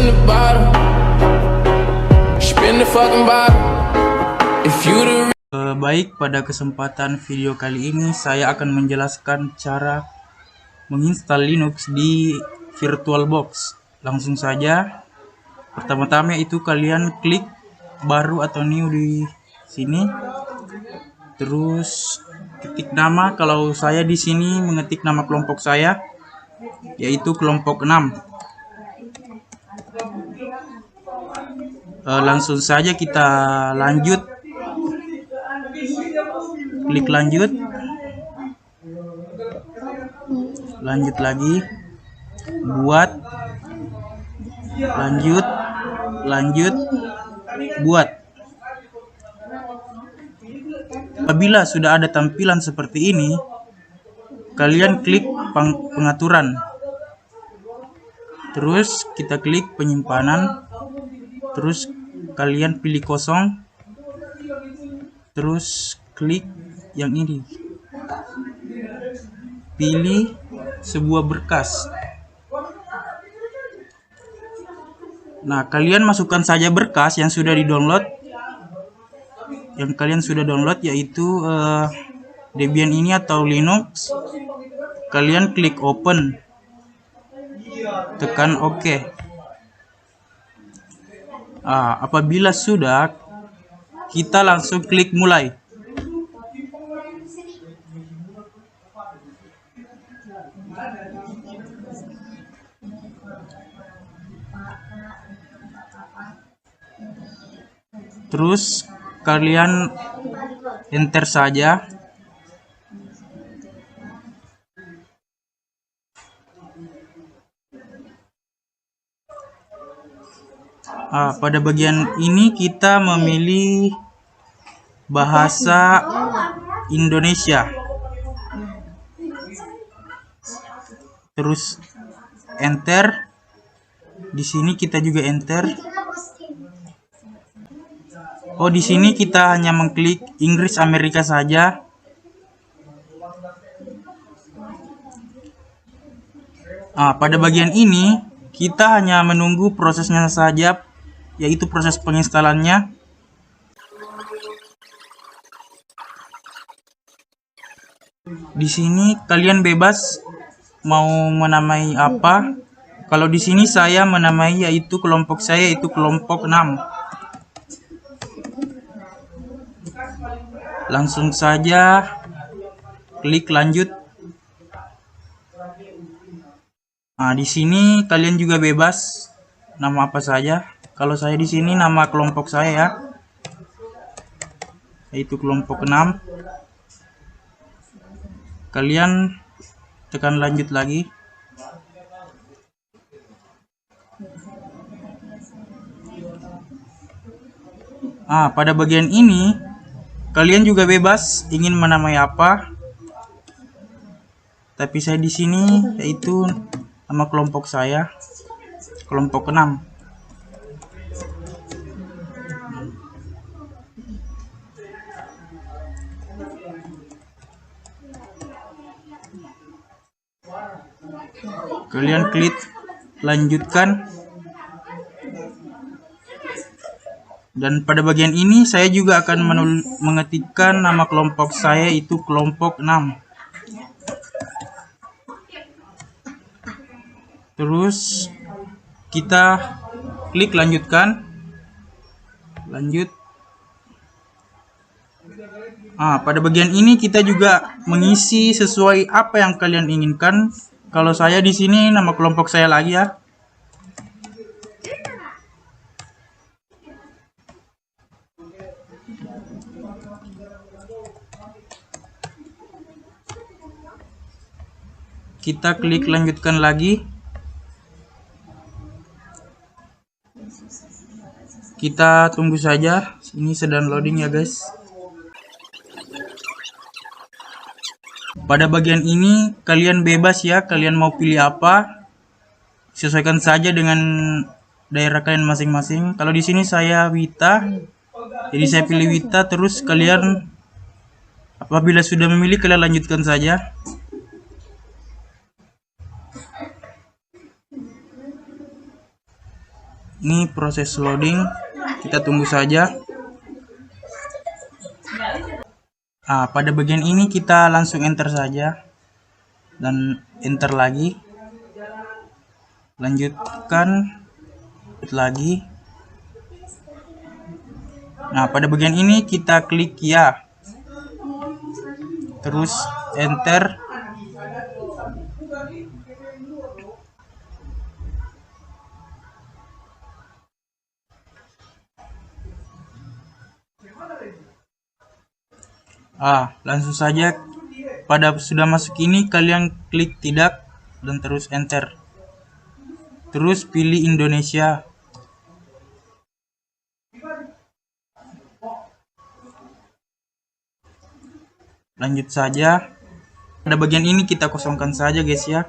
spin the bottle, spin the fucking bottle. If you the Baik, pada kesempatan video kali ini saya akan menjelaskan cara menginstal Linux di VirtualBox. Langsung saja, pertama-tama itu kalian klik baru atau new di sini, terus ketik nama. Kalau saya di sini mengetik nama kelompok saya, yaitu kelompok 6. Langsung saja kita lanjut. Klik lanjut lagi, buat, lanjut, buat. Apabila sudah ada tampilan seperti ini, kalian klik pengaturan, terus kita klik penyimpanan, terus kalian pilih kosong, terus klik yang ini, pilih sebuah berkas. Nah, kalian masukkan saja berkas yang sudah di-download, yang kalian sudah download, yaitu Debian ini atau Linux. Kalian klik open, tekan OK. Apabila sudah, kita langsung klik mulai. Terus kalian enter saja. Pada bagian ini kita memilih bahasa Indonesia. Terus enter. Di sini kita juga enter. Di sini kita hanya mengklik Inggris Amerika saja. Pada bagian ini kita hanya menunggu prosesnya saja, yaitu proses penginstalannya. Di sini kalian bebas mau menamai apa. Kalau di sini saya menamai yaitu kelompok saya yaitu kelompok 6. Langsung saja klik lanjut. Di sini kalian juga bebas nama apa saja. Kalau saya di sini nama kelompok saya ya, yaitu kelompok 6. Kalian tekan lanjut lagi. Pada bagian ini kalian juga bebas ingin menamai apa. Tapi saya di sini yaitu nama kelompok saya, kelompok 6. Kalian klik lanjutkan. Dan pada bagian ini saya juga akan mengetikkan nama kelompok saya itu kelompok 6. Terus kita klik lanjutkan. Lanjut. Pada bagian ini kita juga mengisi sesuai apa yang kalian inginkan. Kalau saya di sini nama kelompok saya lagi ya. Kita klik lanjutkan lagi. Kita tunggu saja. Ini sedang loading ya guys. Pada bagian ini kalian bebas ya, kalian mau pilih apa, sesuaikan saja dengan daerah kalian masing-masing. Kalau di sini saya Wita, jadi saya pilih Wita. Terus kalian apabila sudah memilih, kalian lanjutkan saja. Ini proses loading, kita tunggu saja. Pada bagian ini kita langsung enter saja dan enter lagi, lanjutkan lagi. Pada bagian ini kita klik ya, terus enter. Langsung saja pada sudah masuk ini kalian klik tidak dan terus enter. Terus pilih Indonesia. Lanjut saja. Pada bagian ini kita kosongkan saja guys ya.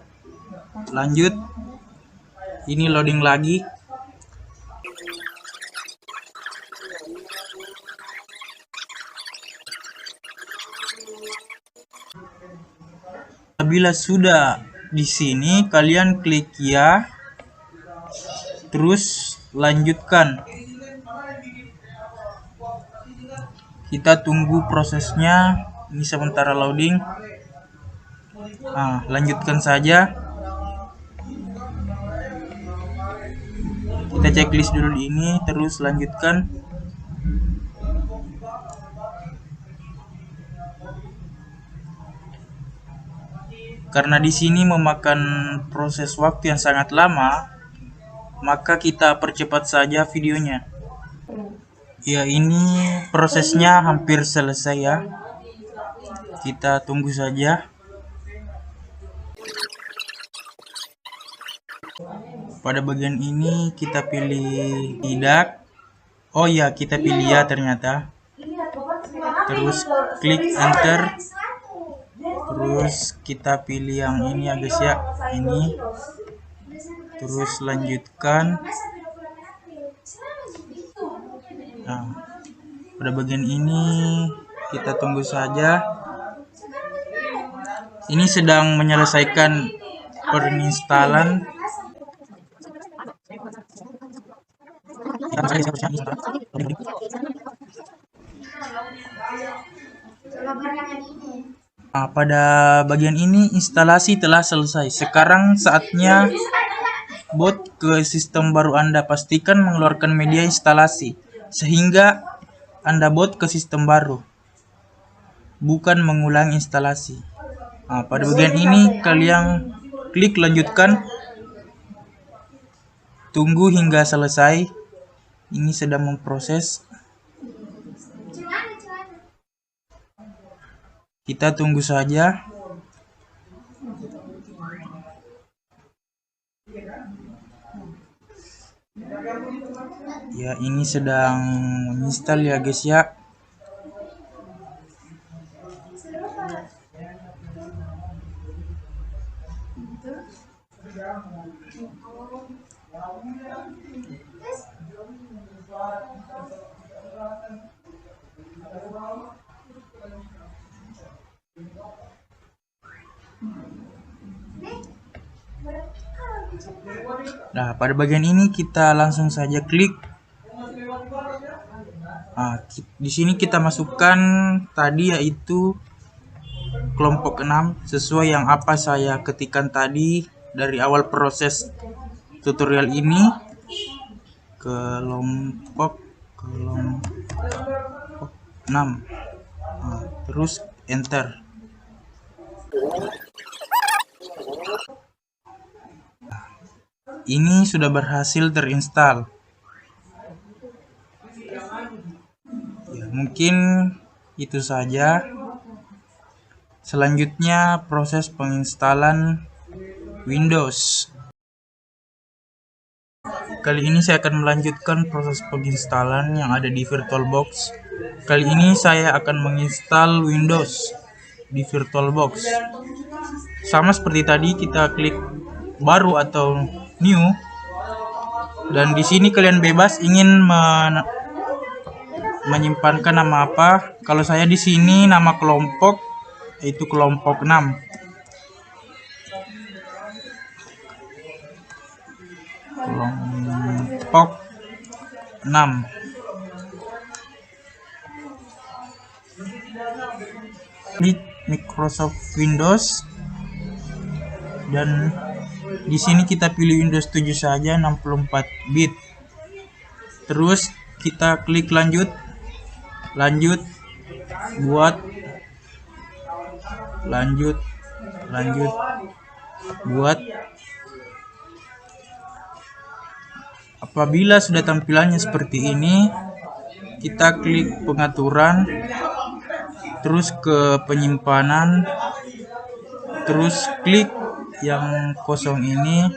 Lanjut. Ini loading lagi. Apabila sudah di sini kalian klik ya, terus lanjutkan. Kita tunggu prosesnya, ini sementara loading. Lanjutkan saja. Kita checklist dulu ini, terus lanjutkan. Karena di sini memakan proses waktu yang sangat lama, maka kita percepat saja videonya. Ya, ini prosesnya hampir selesai ya. Kita tunggu saja. Pada bagian ini kita pilih tidak. Oh ya, kita pilih ya ternyata. Terus klik enter. Terus kita pilih yang ini ya guys ya, ini. Terus lanjutkan. Pada bagian ini kita tunggu saja. Ini sedang menyelesaikan penginstalan. Pada bagian ini instalasi telah selesai. Sekarang saatnya bot ke sistem baru Anda. Pastikan mengeluarkan media instalasi sehingga Anda bot ke sistem baru, bukan mengulang instalasi. Pada bagian ini kalian klik lanjutkan. Tunggu hingga selesai. Ini sedang memproses. Kita tunggu saja. Ya, ini sedang menginstal ya guys ya. Pada bagian ini kita langsung saja klik. Di sini kita masukkan tadi yaitu kelompok 6 sesuai yang apa saya ketikkan tadi dari awal proses tutorial ini. Kelompok 6. Terus enter. Ini sudah berhasil terinstall. Ya, mungkin itu saja. Selanjutnya proses penginstalan Windows. Kali ini saya akan melanjutkan proses penginstalan yang ada di VirtualBox. Kali ini saya akan menginstal Windows di VirtualBox. Sama seperti tadi, kita klik baru atau new, dan di sini kalian bebas ingin menyimpankan nama apa. Kalau saya di sini nama kelompok yaitu kelompok 6. Kelompok 6. Klik Microsoft Windows dan di sini kita pilih Windows 7 saja 64 bit. Terus kita klik lanjut buat apabila sudah tampilannya seperti ini, kita klik pengaturan, terus ke penyimpanan, terus klik yang kosong ini,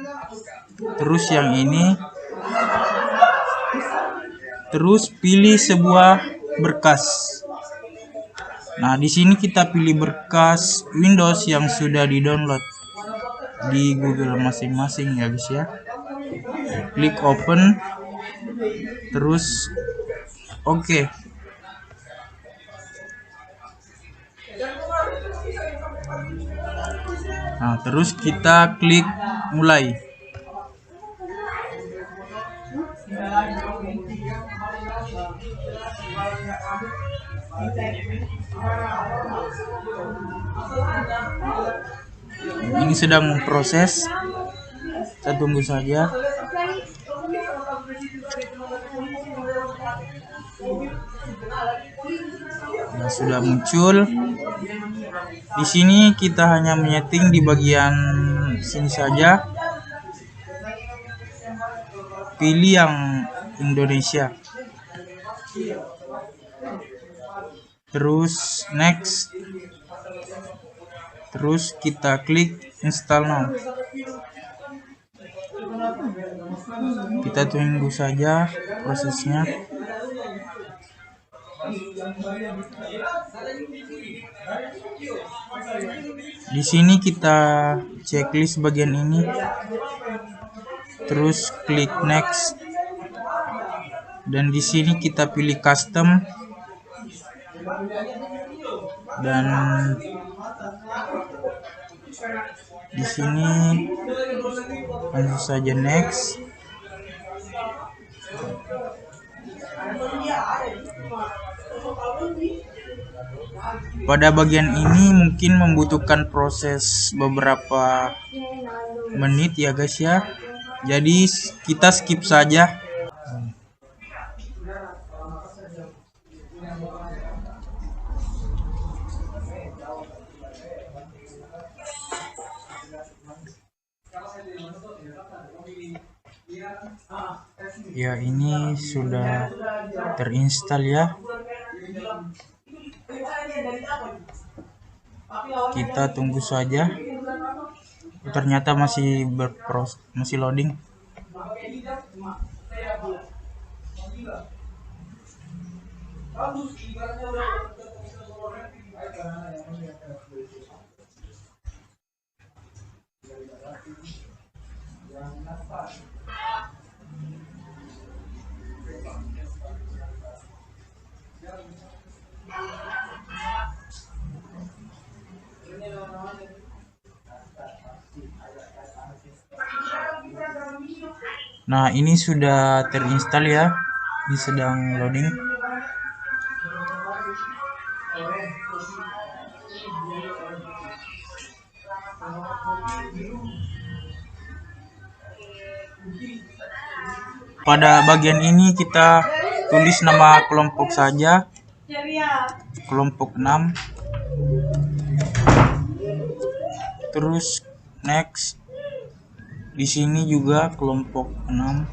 terus yang ini, terus pilih sebuah berkas. Nah, di sini kita pilih berkas Windows yang sudah di-download di Google masing-masing ya guys ya. Klik open, terus oke. Nah, terus kita klik mulai. Ini sedang memproses, kita tunggu saja. Nah, sudah muncul. Di sini kita hanya menyeting di bagian sini saja. Pilih yang Indonesia. Terus next. Terus kita klik install now. Kita tunggu saja prosesnya. Di sini kita checklist bagian ini. Terus klik next. Dan di sini kita pilih custom. Dan di sini langsung saja next. Pada bagian ini mungkin membutuhkan proses beberapa menit ya guys ya. Jadi kita skip saja. Ya, ini sudah terinstall ya. Kita tunggu saja. Ternyata masih masih loading. Nah, ini sudah terinstall ya. Ini sedang loading. Pada bagian ini kita tulis nama kelompok saja. Kelompok 6. Terus next. Di sini juga kelompok 6.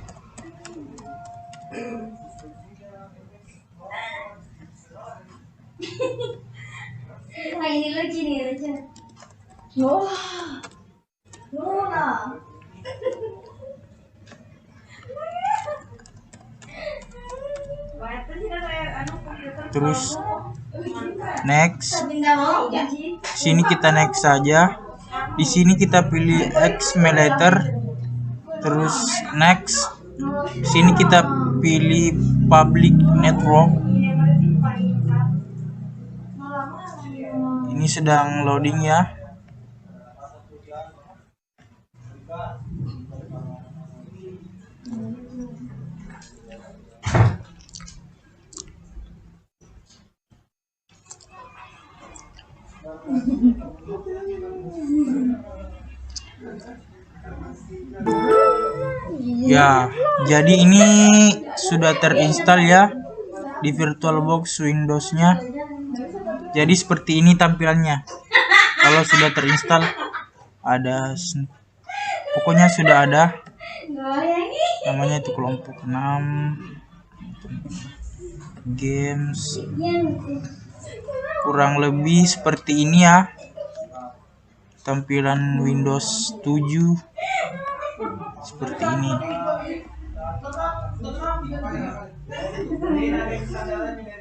Nah, ini lagi nih aja. Nona. Terus next. Sini kita next saja. Di sini kita pilih Accelerator. Terus next. Sini kita pilih Public Network. Ini sedang loading ya. Ya, jadi ini sudah terinstall ya di VirtualBox Windows-nya. Jadi seperti ini tampilannya. Kalau sudah terinstall ada pokoknya sudah ada namanya itu kelompok 6 games, kurang lebih seperti ini ya tampilan Windows 7 seperti ini.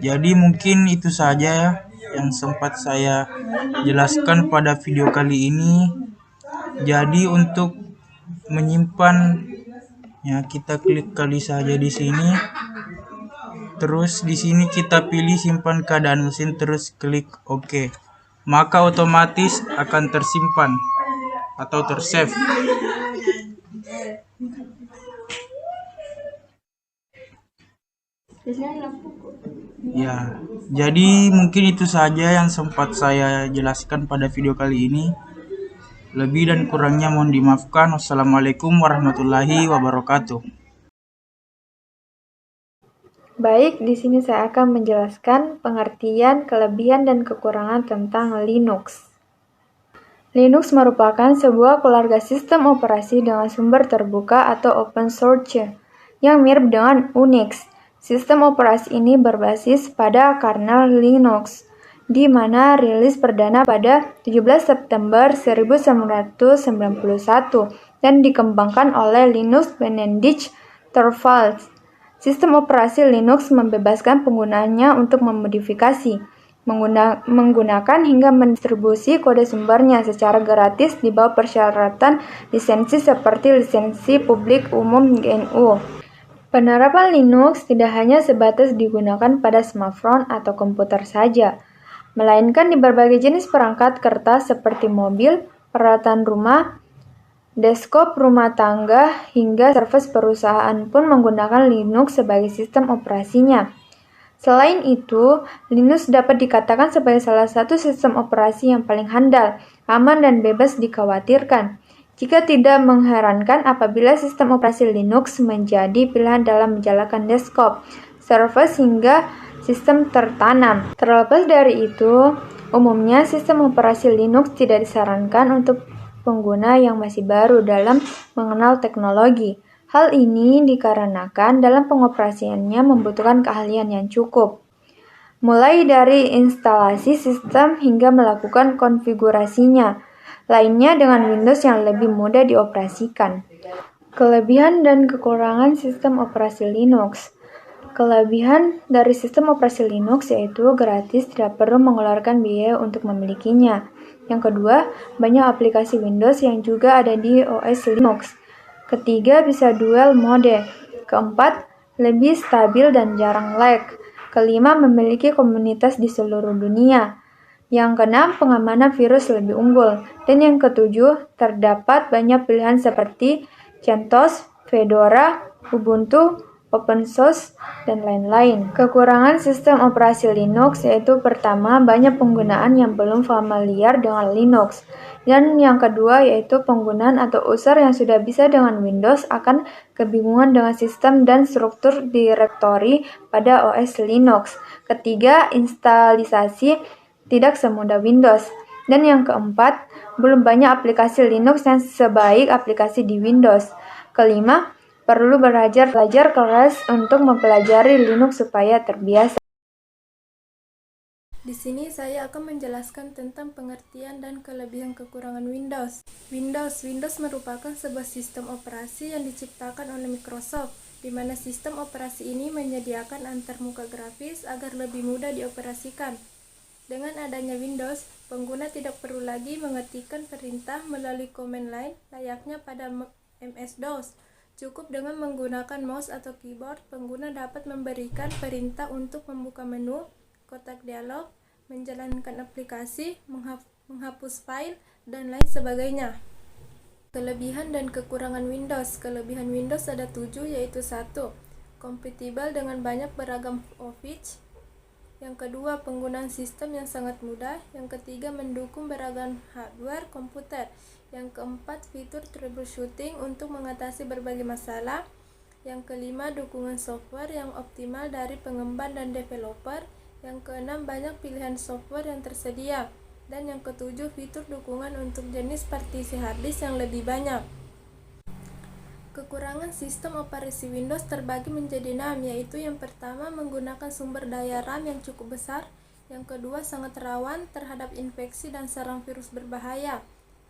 Jadi mungkin itu saja ya yang sempat saya jelaskan pada video kali ini. Jadi untuk menyimpan ya kita klik kali saja di sini. Terus di sini kita pilih simpan keadaan mesin, terus klik OK. Maka otomatis akan tersimpan atau tersave. Ya, jadi mungkin itu saja yang sempat saya jelaskan pada video kali ini. Lebih dan kurangnya mohon dimaafkan. Wassalamualaikum warahmatullahi wabarakatuh. Baik, di sini saya akan menjelaskan pengertian, kelebihan, dan kekurangan tentang Linux. Linux merupakan sebuah keluarga sistem operasi dengan sumber terbuka atau open source yang mirip dengan Unix. Sistem operasi ini berbasis pada kernel Linux, di mana rilis perdana pada 17 September 1991 dan dikembangkan oleh Linus Benedict Torvalds. Sistem operasi Linux membebaskan penggunanya untuk memodifikasi, menggunakan hingga mendistribusi kode sumbernya secara gratis di bawah persyaratan lisensi seperti lisensi publik umum GNU. Penerapan Linux tidak hanya sebatas digunakan pada smartphone atau komputer saja, melainkan di berbagai jenis perangkat kertas seperti mobil, peralatan rumah, desktop rumah tangga, hingga server perusahaan pun menggunakan Linux sebagai sistem operasinya. Selain itu, Linux dapat dikatakan sebagai salah satu sistem operasi yang paling handal, aman, dan bebas dikhawatirkan. Jika tidak mengherankan apabila sistem operasi Linux menjadi pilihan dalam menjalankan desktop, server, hingga sistem tertanam. Terlepas dari itu, umumnya sistem operasi Linux tidak disarankan untuk pengguna yang masih baru dalam mengenal teknologi. Hal ini dikarenakan dalam pengoperasiannya membutuhkan keahlian yang cukup, mulai dari instalasi sistem hingga melakukan konfigurasinya. Lainnya dengan Windows yang lebih mudah dioperasikan. Kelebihan dan kekurangan sistem operasi Linux. Kelebihan dari sistem operasi Linux yaitu gratis, tidak perlu mengeluarkan biaya untuk memilikinya. Yang kedua, banyak aplikasi Windows yang juga ada di OS Linux. Ketiga, bisa dual mode. Keempat, lebih stabil dan jarang lag. Kelima, memiliki komunitas di seluruh dunia. Yang keenam, pengamanan virus lebih unggul. Dan yang ketujuh, terdapat banyak pilihan seperti CentOS, Fedora, Ubuntu, OpenSUSE, dan lain-lain. Kekurangan sistem operasi Linux yaitu pertama, banyak penggunaan yang belum familiar dengan Linux. Dan yang kedua yaitu penggunaan atau user yang sudah bisa dengan Windows akan kebingungan dengan sistem dan struktur direktori pada OS Linux. Ketiga, instalisasi tidak semudah Windows. Dan yang keempat, belum banyak aplikasi Linux yang sebaik aplikasi di Windows. Kelima, perlu belajar keras untuk mempelajari Linux supaya terbiasa. Di sini saya akan menjelaskan tentang pengertian dan kelebihan kekurangan Windows. Windows merupakan sebuah sistem operasi yang diciptakan oleh Microsoft, di mana sistem operasi ini menyediakan antarmuka grafis agar lebih mudah dioperasikan. Dengan adanya Windows, pengguna tidak perlu lagi mengetikkan perintah melalui command line layaknya pada MS-DOS. Cukup dengan menggunakan mouse atau keyboard, pengguna dapat memberikan perintah untuk membuka menu, kotak dialog, menjalankan aplikasi, menghapus file, dan lain sebagainya. Kelebihan dan kekurangan Windows. Kelebihan Windows ada 7, yaitu 1. Kompatibel dengan banyak beragam office. Yang kedua, penggunaan sistem yang sangat mudah. Yang ketiga, mendukung beragam hardware komputer. Yang keempat, fitur troubleshooting untuk mengatasi berbagai masalah. Yang kelima, dukungan software yang optimal dari pengembang dan developer. Yang keenam, banyak pilihan software yang tersedia. Dan yang ketujuh, fitur dukungan untuk jenis partisi harddisk yang lebih banyak. Kekurangan sistem operasi Windows terbagi menjadi 6, yaitu yang pertama, menggunakan sumber daya RAM yang cukup besar. Yang kedua, sangat rawan terhadap infeksi dan serang virus berbahaya.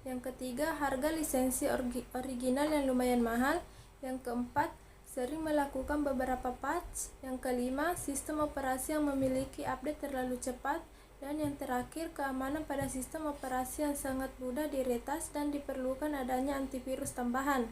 Yang ketiga, harga lisensi original yang lumayan mahal. Yang keempat, sering melakukan beberapa patch. Yang kelima, sistem operasi yang memiliki update terlalu cepat. Dan yang terakhir, keamanan pada sistem operasi yang sangat mudah diretas dan diperlukan adanya antivirus tambahan.